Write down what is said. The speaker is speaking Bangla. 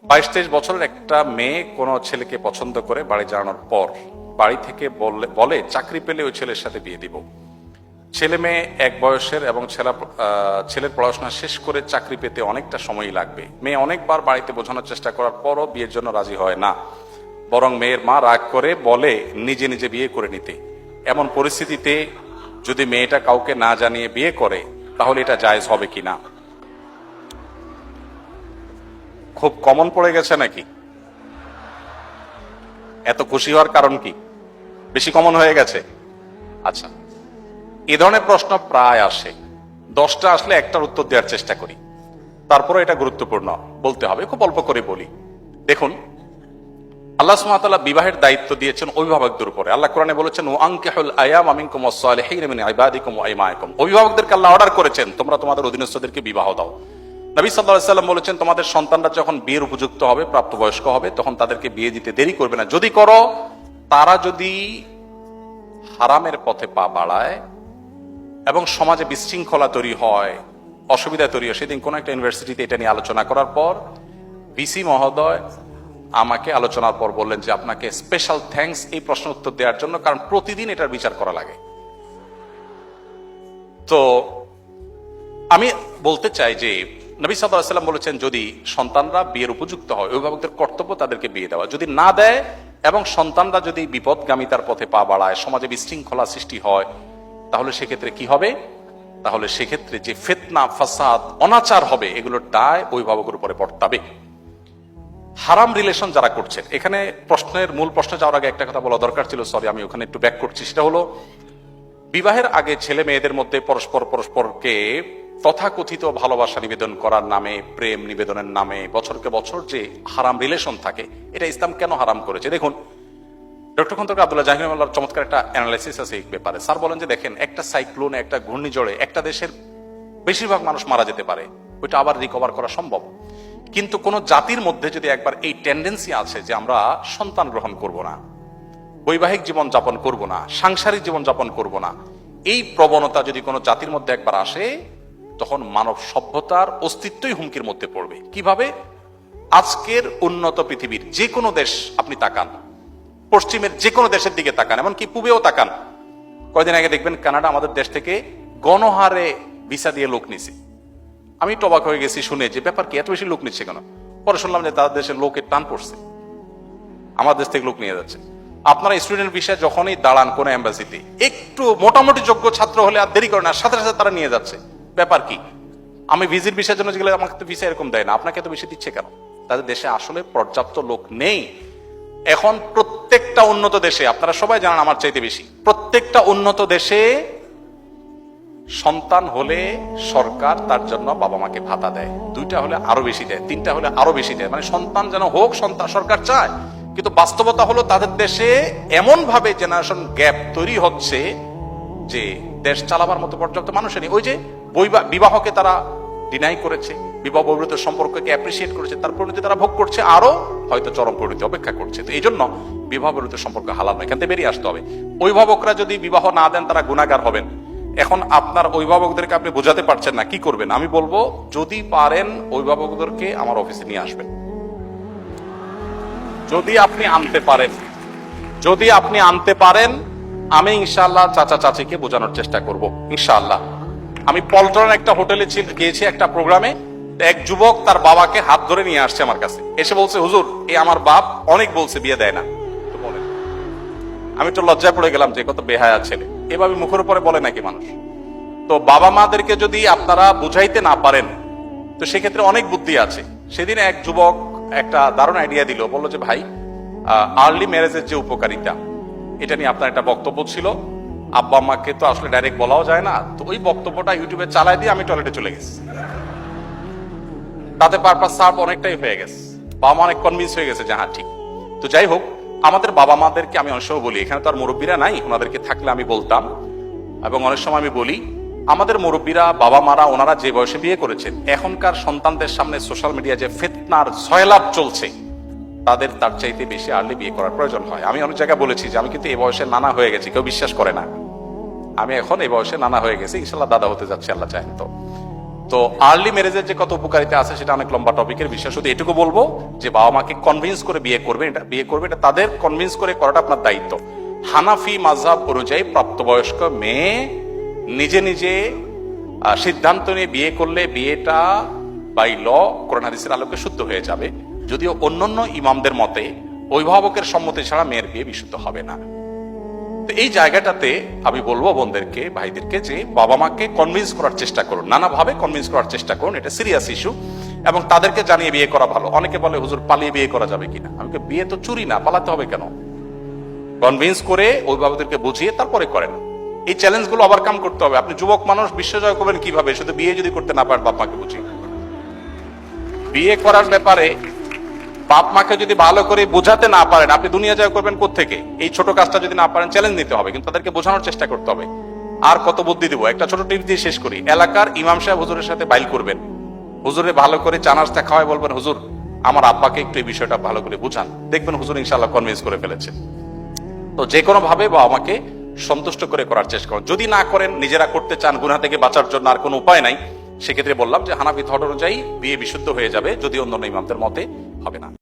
22-23 বছরের একটা মেয়ে কোনো ছেলেকে পছন্দ করে বাড়ি জানানোর পর বাড়ি থেকে বলে চাকরি পেলে ওই ছেলের সাথে বিয়ে দিব। ছেলে মেয়ে এক বয়সের এবং ছেলের পড়াশোনা শেষ করে চাকরি পেতে অনেকটা সময়ই লাগবে। মেয়ে অনেকবার বাড়িতে বোঝানোর চেষ্টা করার পরও বিয়ের জন্য রাজি হয় না, বরং মেয়ের মা রাগ করে বলে নিজে নিজে বিয়ে করে নিতে। এমন পরিস্থিতিতে যদি মেয়েটা কাউকে না জানিয়ে বিয়ে করে তাহলে এটা জায়েজ হবে কিনা? খুব কমন পড়ে গেছে নাকি? এত খুশি হওয়ার কারণ কি? বেশি কমন হয়ে গেছে? আচ্ছা, এ ধরনের প্রশ্ন প্রায় আসে। 10টা আসলে একটার উত্তর দেওয়ার চেষ্টা করি, তারপরে এটা গুরুত্বপূর্ণ বলতে হবে। খুব অল্প করে বলি। দেখুন, আল্লাহ সুবহানাহু ওয়া তাআলা বিবাহের দায়িত্ব দিয়েছেন অভিভাবকদের উপরে। আল্লাহ কোরআনে বলেছেন, ওয়া আনকিহুল আয়ামা মিনকুম ওয়াস-সালিহিনা মিন ইবাদিকুম ওয়া ইমাইকুম। অভিভাবকদেরকে আল্লাহ অর্ডার করেছেন তোমরা তোমাদের অধীনস্থদেরকে বিবাহ দাও। নবী সাল্লাল্লাহু আলাইহি ওয়াসাল্লাম বলেছেন, তোমাদের সন্তানরা যখন বিয়ের উপযুক্ত হবে, প্রাপ্তবয়স্ক হবে, তখন তাদেরকে বিয়ে দিতে দেরি করবে না। যদি করো, তারা যদি হারামের পথে পা বাড়ায় এবং সমাজে বিশৃঙ্খলা তৈরি হয়, অসুবিধা তৈরি হয়। সেদিন কোন একটা ইউনিভার্সিটিতে এটা নিয়ে আলোচনা করার পর ভিসি মহোদয় আমাকে আলোচনার পর বললেন যে আপনাকে স্পেশাল থ্যাঙ্কস এই প্রশ্ন উত্তর দেওয়ার জন্য, কারণ প্রতিদিন এটার বিচার করা লাগে। তো আমি বলতে চাই যে নবী সাল্লাল্লাহু আলাইহি ওয়াসাল্লাম বলেছেন যদি সন্তানরা বিয়ের উপযুক্ত হয়, অভিভাবকদের কর্তব্য তাদেরকে বিয়ে দেওয়া। যদি না দেয় এবং সন্তানরা যদি বিপদগামিতার পথে পা বাড়ায়, সমাজে বিশৃঙ্খলা সৃষ্টি হয়, তাহলে সেক্ষেত্রে কি হবে? তাহলে সেক্ষেত্রে যে ফিতনা, ফাসাদ, অনাচার হবে, এগুলোর দায় অভিভাবকের উপরে বর্তাবে। হারাম রিলেশন যারা করছেন, এখানে প্রশ্নের মূল প্রশ্ন যাওয়ার আগে একটা কথা বলা দরকার ছিল, সরি আমি ওখানে একটু ব্যাক করছি। সেটা হলো, বিবাহের আগে ছেলে মেয়েদের মধ্যে পরস্পরকে তথাকথিত ভালোবাসা নিবেদন করার নামে, প্রেম নিবেদনের নামে বছরকে বছর যে হারাম রিলেশন থাকে, এটা ইসলাম কেন হারাম করেছে? দেখুন, ডক্টর খন্দকার আব্দুল্লাহ জাহিদ রাহিমাহুল্লাহর চমৎকার একটা অ্যানালাইসিস আছে এই ব্যাপারে। স্যার বলেন যে দেখেন, একটা সাইক্লোনে, একটা ঘূর্ণিঝড়ে একটা দেশের বেশিরভাগ মানুষ মারা যেতে পারে, ওইটা আবার রিকভার করা সম্ভব। কিন্তু কোন জাতির মধ্যে যদি একবার এই টেন্ডেন্সি আছে যে আমরা সন্তান গ্রহণ করব না, বৈবাহিক জীবন যাপন করব না, সাংসারিক জীবন যাপন করব না, এই প্রবণতা যদি কোনো জাতির মধ্যে একবার আসে, তখন মানব সভ্যতার অস্তিত্বই হুমকির মধ্যে পড়বে। কিভাবে? আজকের উন্নত পৃথিবীর যে কোনো দেশ আপনি তাকান, পশ্চিমের যে কোনো দেশের দিকে তাকান, এমনকি পূবেও তাকান। কয়দিন আগে দেখবেন কানাডা আমাদের দেশ থেকে গণহারে ভিসা দিয়ে লোক নিছে। আমি তো অবাক হয়ে গেছি শুনে যে ব্যাপার কি, এত বেশি লোক নিচ্ছে কেন? পরে শুনলাম যে তাদের দেশের লোকের টান পড়ছে, আমার দেশ থেকে লোক নিয়ে যাচ্ছে। আপনারা স্টুডেন্ট ভিসা যখনই দাঁড়ান কোন এম্বাসিতে, একটু মোটামুটি যোগ্য ছাত্র হলে আর দেরি করে না, সাথে সাথে তারা নিয়ে যাচ্ছে। ব্যাপার কি? আমি ভিজিট ভিসার জন্য গেলে আমাকে তো ভিসা এরকম দেয় না, আপনাকে তো বেশি দিচ্ছে কেন? তাদের দেশে আসলে পর্যাপ্ত লোক নেই। এখন প্রত্যেকটা উন্নত দেশে, আপনারা সবাই জানেন আমার চাইতে বেশি, প্রত্যেকটা উন্নত দেশে সন্তান হলে সরকার তার জন্য বাবা মাকে ভাতা দেয়, 2টা হলে আরো বেশি দেয়, 3টা হলে আরো বেশি দেয়। মানে সন্তান যেন হোক, সন্তান সরকার চায়। কিন্তু বাস্তবতা হলো তাদের দেশে এমন ভাবে জেনারেশন গ্যাপ তৈরি হচ্ছে যে দেশ চালাবার মতো পর্যাপ্ত মানুষ নেই। ওই যে বিবাহকে তারা ডিনাই করেছে, বিবাহ বহির্ভূত সম্পর্ককে অ্যাপ্রিসিয়েট করেছে, তার পরিণতি তারা ভোগ করছে, আরো হয়তো চরম পরিণতি অপেক্ষা করছে। তো এই জন্য বিবাহ বহির্ভূত সম্পর্ক হালাল নয়, এখান থেকে বেরিয়ে আসতে হবে। অভিভাবকরা যদি বিবাহ না দেন তারা গুনাহগার হবেন। এখন আপনার অভিভাবকদেরকে আপনি বোঝাতে পারছেন না, কি করবেন? আমি বলবো, যদি পারেন অভিভাবকদেরকে আমার অফিসে নিয়ে আসবেন। যদি আপনি আনতে পারেন, আমি ইনশাআল্লাহ চাচা চাচিকে বোঝানোর চেষ্টা করব ইনশাআল্লাহ। আমি পল্টনের একটা হোটেলে গিয়েছি একটা প্রোগ্রামে, এক যুবক তার বাবাকে হাত ধরে নিয়ে আসছে আমার কাছে, এসে বলছে, হুজুর এই আমার বাপ অনেক বলছে বিয়ে দেয় না। তো বলেন, আমি তো লজ্জায় পড়ে গেলাম যে কত বেহায়া ছেলে, এভাবে মুখের উপরে বলে নাকি মানুষ? তো বাবা মাদেরকে যদি আপনারা বুঝাইতে না পারেন, তো সেক্ষেত্রে অনেক বুদ্ধি আছে। সেদিন এক যুবক একটা দারুণ আইডিয়া দিল, বললো যে ভাই, আর্লি ম্যারেজের যে উপকারিতা, এটা নিয়ে আপনার একটা বক্তব্য ছিল, আব্বা আম্মাকে তো আসলে ডাইরেক্ট বলাও যায় না, তো ওই বক্তব্যটা ইউটিউবে চালাই দিয়ে আমি টয়লেটে চলে গেছি। তাতে পারপাস সার্ভ অনেকটাই হয়ে গেছে, বাবা মা অনেক কনভিন্স হয়ে গেছে যে হ্যাঁ ঠিক। তো যাই হোক, আমাদের বাবা মাদেরকে আমি অনেক সময় বলি, এখানে তো আর মুরব্বীরা নাই, ওনাদেরকে থাকলে আমি বলতাম, এবং অনেক সময় আমি বলি, আমাদের মুরব্বীরা, বাবা মারা, ওনারা যে বয়সে বিয়ে করেছেন, এখনকার সন্তানদের সামনে সোশ্যাল মিডিয়া যে ফিতনার সয়লাব চলছে, তাদের তার চাইতে বেশি আর্লি বিয়ে করার প্রয়োজন হয়। আমি অনেক জায়গায় বলেছি যে আমি কিন্তু এই বয়সে নানা হয়ে গেছি, কেউ বিশ্বাস করে না। আমি এখন এই বয়সে নানা হয়ে গেছি, ইনশাল্লাহ দাদা হতে যাচ্ছি আল্লাহ চায়। তো তো আর্লি ম্যারেজের যে কত উপকারিতা আছে সেটা অনেক লম্বা টপিকের বিষয়। শুধু এটুকু বলবো যে বাবা মাকে কনভিন্স করে বিয়ে করবেন, এটা তাদের কনভিন্স করে করাটা আপনার দায়িত্ব। হানাফি মাযহাব অনুযায়ী প্রাপ্তবয়স্ক মেয়ে নিজে নিজে সিদ্ধান্ত নিয়ে বিয়ে করলে বিয়েটা বাই ল কোরআন হাদিসের আলোকে শুদ্ধ হয়ে যাবে। যদিও অন্যান্য ইমামদের মতে অভিভাবকের সম্মতি ছাড়া মেয়ের বিয়ে বিশুদ্ধ হবে না। তো এই জায়গাটাতে আমি বলবো বোনদেরকে, ভাইদেরকে যে বাবা মাকে কনভিন্স করার চেষ্টা করুন, নানাভাবে কনভিন্স করার চেষ্টা করুন। এটা সিরিয়াস ইস্যু এবং তাদেরকে জানিয়ে বিয়ে করা ভালো। অনেকে বলে হুজুর পালিয়ে বিয়ে করা যাবে কিনা? আমি বিয়ে তো চুরি না, পালাতে হবে কেন? কনভিন্স করে অভিভাবকদেরকে বুঝিয়ে তারপরে করেন। এই চ্যালেঞ্জগুলো ওভারকাম করতে হবে। আপনি যুবক মানুষ, বিশ্বজয় করবেন কিভাবে? শুধু বিয়ে যদি করতে না পারেন বাপ মাকে বুঝিয়ে। বিয়ে করার ব্যাপারে বাপ মাকে যদি ভালো করে বোঝাতে না পারেন, আপনি দুনিয়া জয় করবেন কোত্থেকে? এই ছোট কাজটা যদি না পারেন, চ্যালেঞ্জ নিতে হবে, কিন্তু তাদেরকে বোঝানোর চেষ্টা করতে হবে। আর কত বুদ্ধি দিব? একটা ছোট টিপস দিয়ে শেষ করি। এলাকার ইমাম সাহেব হুজুরের সাথে বাইল করবেন, হুজুরে ভালো করে চা নাস্তা খাওয়ায় বলবেন, হুজুর আমার আব্বাকে একটু এই বিষয়টা ভালো করে বুঝান। দেখবেন হুজুর ইনশাআল্লাহ কনভিন্স করে ফেলেছে। তো যে কোনো ভাবে বাবা মাকে সন্তুষ্ট করে করার চেষ্টা করুন। যদি না করেন, নিজেরা করতে চান গুনাহ থেকে বাঁচার জন্য, আর কোনো উপায় নাই, সেক্ষেত্রে বললাম যে হানাফি থট অনুযায়ী বিয়ে বিশুদ্ধ হয়ে যাবে, যদি অন্য ইমামদের মতে হবে না।